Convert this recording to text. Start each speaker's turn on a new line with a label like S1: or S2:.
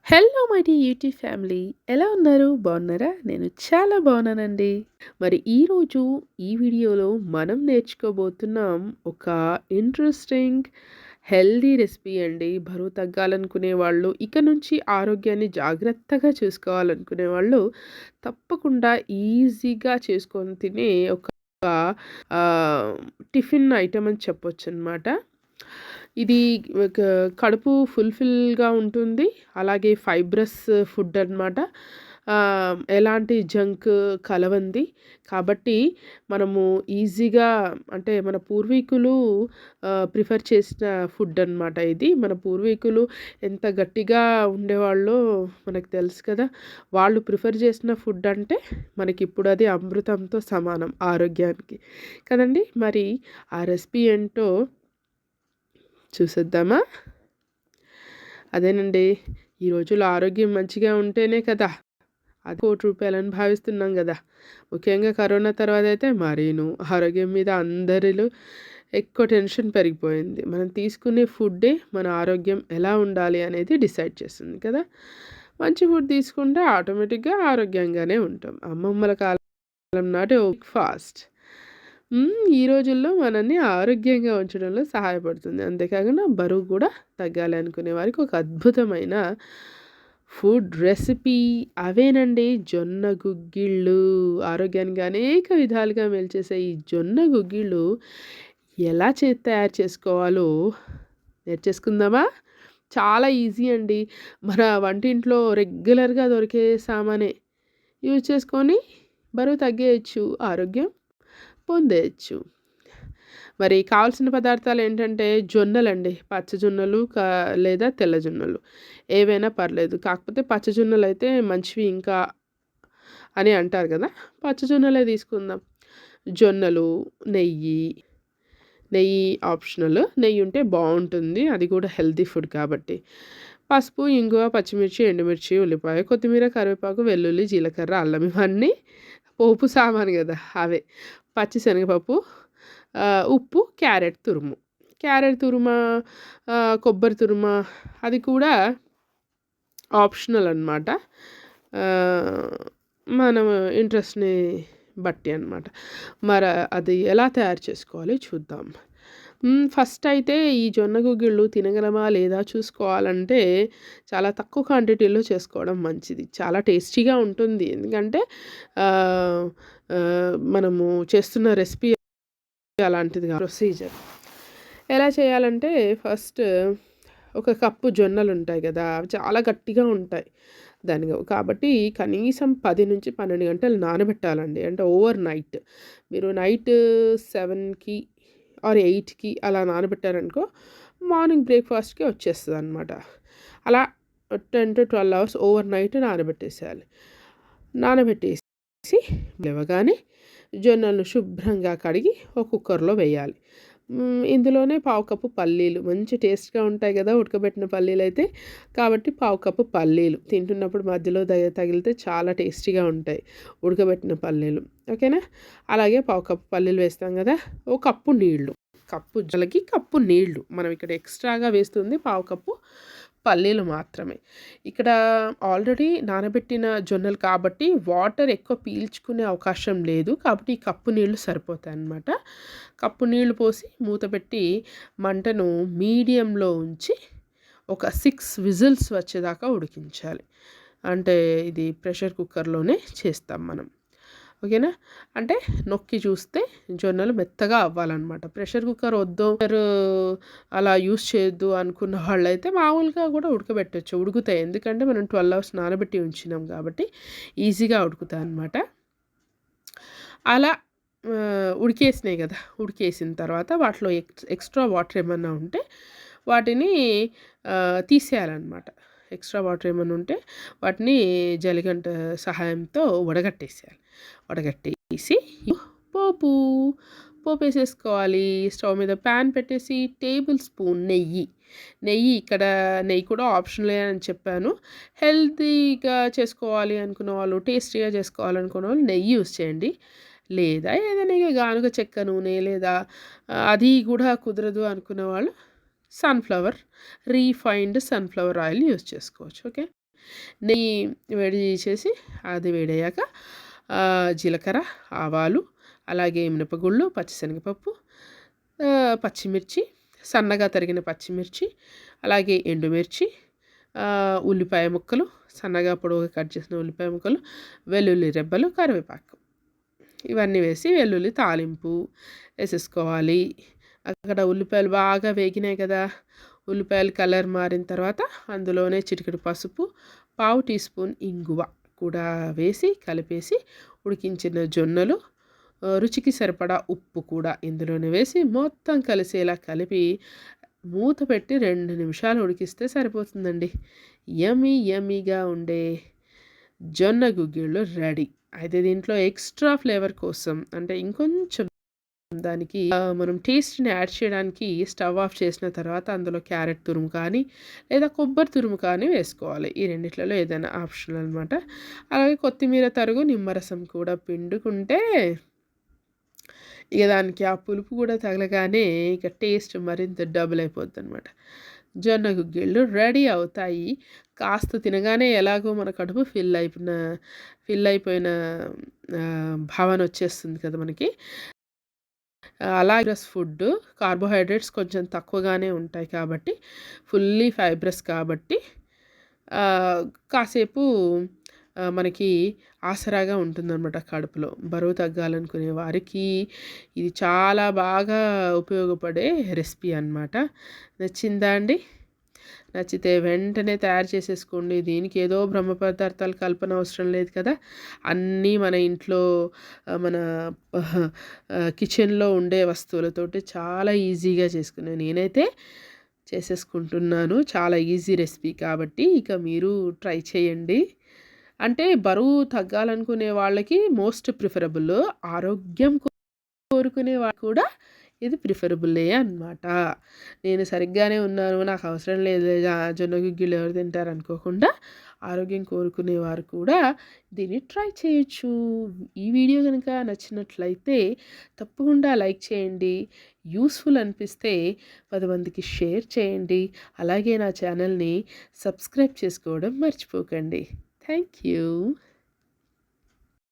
S1: Hello my dear YouTube family, ఎలా ఉన్నారు? బాగున్నారా? నేను చాలా బాగున్నానండి. మరి ఈరోజు ఈ వీడియోలో మనం నేర్చుకోబోతున్నాం ఒక ఇంట్రెస్టింగ్ హెల్దీ రెసిపీ అండి. బరువు తగ్గాలనుకునే వాళ్ళు, ఇక నుంచి ఆరోగ్యాన్ని జాగ్రత్తగా చూసుకోవాలనుకునే వాళ్ళు తప్పకుండా ఈజీగా చేసుకొని తినే ఒక టిఫిన్ ఐటమ్ అని చెప్పొచ్చనమాట. ఇది ఒక కడుపు ఫుల్‌ఫిల్‌గా ఉంటుంది. అలాగే ఫైబ్రస్ ఫుడ్ అనమాట. ఎలాంటి జంక్ కలవంది. కాబట్టి మనము ఈజీగా, అంటే మన పూర్వీకులు ప్రిఫర్ చేసిన ఫుడ్ అనమాట ఇది. మన పూర్వీకులు ఎంత గట్టిగా ఉండేవాళ్ళో మనకు తెలుసు కదా! వాళ్ళు ప్రిఫర్ చేసిన ఫుడ్ అంటే మనకిప్పుడు అది అమృతంతో సమానం ఆరోగ్యానికి. కదండీ! మరి ఆ రెసిపీ ఏంటో చూసేద్దామా? అదేనండి. ఈ రోజుల్లో ఆరోగ్యం మంచిగా ఉంటేనే కదా! అది ₹1,00,00,000 భావిస్తున్నాం గదా! ముఖ్యంగా కరోనా తర్వాత అయితే మరీను ఆరోగ్యం మీద అందరిలో ఎక్కువ టెన్షన్ పెరిగిపోయింది. మనం తీసుకునే ఫుడ్డే మన ఆరోగ్యం ఎలా ఉండాలి అనేది డిసైడ్ చేస్తుంది కదా! మంచి ఫుడ్ తీసుకుంటే ఆటోమేటిక్‌గా ఆరోగ్యంగానే ఉంటాం. అమ్మమ్మల కాలం నాటి ఫాస్ట్ ఈ రోజుల్లో మనల్ని ఆరోగ్యంగా ఉంచడంలో సహాయపడుతుంది. అంతేకాకుండా బరువు కూడా తగ్గాలి అనుకునే వారికి ఒక అద్భుతమైన ఫుడ్ రెసిపీ అవేనండి జొన్న గుగ్గిళ్ళు. ఆరోగ్యానికి అనేక విధాలుగా మేలు చేసే ఈ జొన్న గుగ్గిళ్ళు ఎలా తయారు చేసుకోవాలో నేర్చేసుకుందామా? చాలా ఈజీ అండి. మన వంటింట్లో రెగ్యులర్‌గా దొరికే సామానే యూజ్ చేసుకొని బరువు తగ్గేయొచ్చు, ఆరోగ్యం పొందేయచ్చు. మరి కావాల్సిన పదార్థాలు ఏంటంటే జొన్నలండి. పచ్చ జొన్నలు లేదా తెల్ల జొన్నలు ఏవైనా పర్లేదు. కాకపోతే పచ్చ జొన్నలు అయితే మంచివి ఇంకా అని అంటారు కదా! పచ్చ జొన్నలే తీసుకుందాం. జొన్నలు, నెయ్యి ఆప్షనల్. నెయ్యి ఉంటే బాగుంటుంది. అది కూడా హెల్తీ ఫుడ్ కాబట్టి. పసుపు, ఇంగువ, పచ్చిమిర్చి, ఎండుమిర్చి, ఉల్లిపాయ, కొత్తిమీర, కరివేపాకు, వెల్లుల్లి, జీలకర్ర, అల్లం ఇవన్నీ పోపు సామాను కదా! అవే. పచ్చి శనగపప్పు, ఉప్పు, క్యారెట్ తురుమ, కొబ్బరి తురుమ అది కూడా ఆప్షనల్ అనమాట. మనం ఇంట్రెస్ట్‌ని బట్టి అనమాట. మరి అది ఎలా తయారు చేసుకోవాలి చూద్దాం. ఫస్ట్ అయితే ఈ జొన్న గుగ్గిళ్ళు తినగలమా లేదా చూసుకోవాలంటే చాలా తక్కువ క్వాంటిటీలో చేసుకోవడం మంచిది. చాలా టేస్టీగా ఉంటుంది. ఎందుకంటే మనము చేస్తున్న రెసిపీ అలాంటిది ప్రొసీజర్. ఎలా చేయాలంటే ఫస్ట్ ఒక కప్పు జొన్నలు ఉంటాయి కదా! అవి చాలా గట్టిగా ఉంటాయి. కాబట్టి కనీసం 10-12 గంటలు నానబెట్టాలండి. అంటే ఓవర్ నైట్. మీరు నైట్ 7కి ఆర్ 8కి అలా నానబెట్టారనుకో మార్నింగ్ బ్రేక్‌ఫాస్ట్‌కి వచ్చేస్తదనమాట. అలా 10-12 అవర్స్ ఓవర్ నైట్ నానబెట్టేసేయాలి. నానబెట్టేసి లేవగానే జొన్నలను శుభ్రంగా కడిగి ఒక కుక్కర్‌లో వేయాలి. ఇందులోనే పావు కప్పు పల్లీలు మంచి టేస్ట్‌గా ఉంటాయి కదా! ఉడకబెట్టిన పల్లీలైతే. కాబట్టి పావు కప్పు పల్లీలు తింటున్నప్పుడు మధ్యలో తగిలితే చాలా టేస్టీగా ఉంటాయి ఉడకబెట్టిన పల్లీలు. ఓకేనా? అలాగే పావు కప్పు పల్లీలు వేస్తాం కదా! ఒక కప్పు నీళ్ళు. కప్పు జొన్నలకి కప్పు నీళ్ళు. మనం ఇక్కడ ఎక్స్ట్రాగా వేస్తుంది పావు కప్పు పల్లీలు మాత్రమే. ఇక్కడ ఆల్రెడీ నానబెట్టిన జొన్నలు కాబట్టి వాటర్ ఎక్కువ పీల్చుకునే అవకాశం లేదు. కాబట్టి ఈ కప్పు నీళ్ళు సరిపోతాయన్నమాట. కప్పు నీళ్ళు పోసి మూత పెట్టి మంటను మీడియంలో ఉంచి ఒక 6 విజిల్స్ వచ్చేదాకా ఉడికించాలి. అంటే ఇది ప్రెషర్ కుక్కర్‌లోనే చేస్తాం మనం. ఓకేనా? అంటే నొక్కి చూస్తే జొన్నలు మెత్తగా అవ్వాలన్నమాట. ప్రెషర్ కుక్కర్ వద్దు, అలా యూజ్ చేయొద్దు అనుకున్న వాళ్ళైతే మామూలుగా కూడా ఉడకబెట్టొచ్చు. ఉడుకుతాయి. ఎందుకంటే మనం 12 అవర్స్ నానబెట్టి ఉంచినాం కాబట్టి ఈజీగా ఉడుకుతాయన్నమాట. అలా ఉడికేసినాయి కదా! ఉడికేసిన తర్వాత వాటిలో ఎక్స్ట్రా వాటర్ ఏమన్నా ఉంటే వాటిని తీసేయాలన్నమాట. ఎక్స్ట్రా వాటర్ ఏమన్నా ఉంటే వాటిని జలిగంట సహాయంతో వడగట్టేసేయాలి. వడగట్టేసి పోపేసేసుకోవాలి. స్టవ్ మీద ప్యాన్ పెట్టేసి టేబుల్ స్పూన్ నెయ్యి ఇక్కడ నెయ్యి కూడా ఆప్షనలే అని చెప్పాను. హెల్తీగా చేసుకోవాలి అనుకున్న వాళ్ళు, టేస్టీగా చేసుకోవాలనుకున్న వాళ్ళు నెయ్యి యూజ్ చేయండి. లేదా ఏదైనా గానుగ చెక్క నూనె లేదా అది కూడా కుదరదు అనుకున్న వాళ్ళు రీఫైన్డ్ సన్‌ఫ్లవర్ ఆయిల్ యూజ్ చేసుకోవచ్చు. ఓకే. నెయ్యి వేడి చేసి అది వేడయ్యాక జీలకర్ర, ఆవాలు, అలాగే మినపగుళ్ళు, పచ్చిశనగపప్పు, పచ్చిమిర్చి, సన్నగా తరిగిన పచ్చిమిర్చి, అలాగే ఎండుమిర్చి, ఉల్లిపాయ ముక్కలు, సన్నగా పొడవుగా కట్ చేసిన ఉల్లిపాయ ముక్కలు, వెల్లుల్లి రెబ్బలు, కరివేపాకు ఇవన్నీ వేసి వెల్లుల్లి తాలింపు వేసేసుకోవాలి. అక్కడ ఉల్లిపాయలు బాగా వేగినాయి కదా, ఉల్లిపాయలు కలర్ మారిన తర్వాత అందులోనే చిటికెడు పసుపు, పావు టీ స్పూన్ ఇంగువ కూడా వేసి కలిపేసి ఉడికించిన జొన్నలు, రుచికి సరిపడా ఉప్పు కూడా ఇందులోనే వేసి మొత్తం కలిసేలా కలిపి మూత పెట్టి 2 నిమిషాలు ఉడికిస్తే సరిపోతుందండి. యమ్మీ యమ్మీగా ఉండే జొన్న గుగ్గిళ్ళు రెడీ. అయితే దీంట్లో ఎక్స్ట్రా ఫ్లేవర్ కోసం అంటే ఇంకొంచెం దానికి మనం టేస్ట్ని యాడ్ చేయడానికి స్టవ్ ఆఫ్ చేసిన తర్వాత అందులో క్యారెట్ తురుము కానీ లేదా కొబ్బరి తురుము కానీ వేసుకోవాలి. ఈ రెండిట్లలో ఏదైనా ఆప్షనల్ అనమాట. అలాగే కొత్తిమీర తరుగు, నిమ్మరసం కూడా పిండుకుంటే ఇక దానికి ఆ పులుపు కూడా తగలగానే ఇక టేస్ట్ మరింత డబుల్ అయిపోద్ది అనమాట. జొన్న గుగ్గిళ్ళు రెడీ అవుతాయి. కాస్త తినగానే ఎలాగో మన కడుపు ఫిల్ అయిపోయిన భావన వచ్చేస్తుంది కదా మనకి. అలాగే ఫుడ్ కార్బోహైడ్రేట్స్ కొంచెం తక్కువగానే ఉంటాయి కాబట్టి, ఫుల్లీ ఫైబ్రస్ కాబట్టి కాసేపు మనకి ఆసరాగా ఉంటుందన్నమాట కడుపులో. బరువు తగ్గాలనుకునే వారికి ఇది చాలా బాగా ఉపయోగపడే రెసిపీ అన్నమాట. నచ్చిందా అండి? నచ్చితే వెంటనే తయారు చేసేసుకోండి. దీనికి ఏదో బ్రహ్మ పదార్థాలు కలపన అవసరం లేదు కదా. అన్నీ మన ఇంట్లో మన కిచెన్లో ఉండే వస్తువులతోటి చాలా ఈజీగా చేసుకున్నాను. నేనైతే చేసేసుకుంటున్నాను. చాలా ఈజీ రెసిపీ కాబట్టి ఇక మీరు ట్రై చేయండి. అంటే బరువు తగ్గాలనుకునే వాళ్ళకి మోస్ట్ ప్రిఫరబుల్. ఆరోగ్యం కోరుకునే వాళ్ళు కూడా ఇది ప్రిఫరబుల్లే అనమాట. నేను సరిగ్గానే ఉన్నాను, నాకు అవసరం లేదు జొన్న గుగ్గిళ్ళు ఎవరు తింటారు అనుకోకుండా ఆరోగ్యం కోరుకునేవారు కూడా దీన్ని ట్రై చేయొచ్చు. ఈ వీడియో కనుక నచ్చినట్లయితే తప్పకుండా లైక్ చేయండి. యూస్ఫుల్ అనిపిస్తే 10 మందికి షేర్ చేయండి. అలాగే నా ఛానల్ని సబ్స్క్రైబ్ చేసుకోవడం మర్చిపోకండి. Thank you.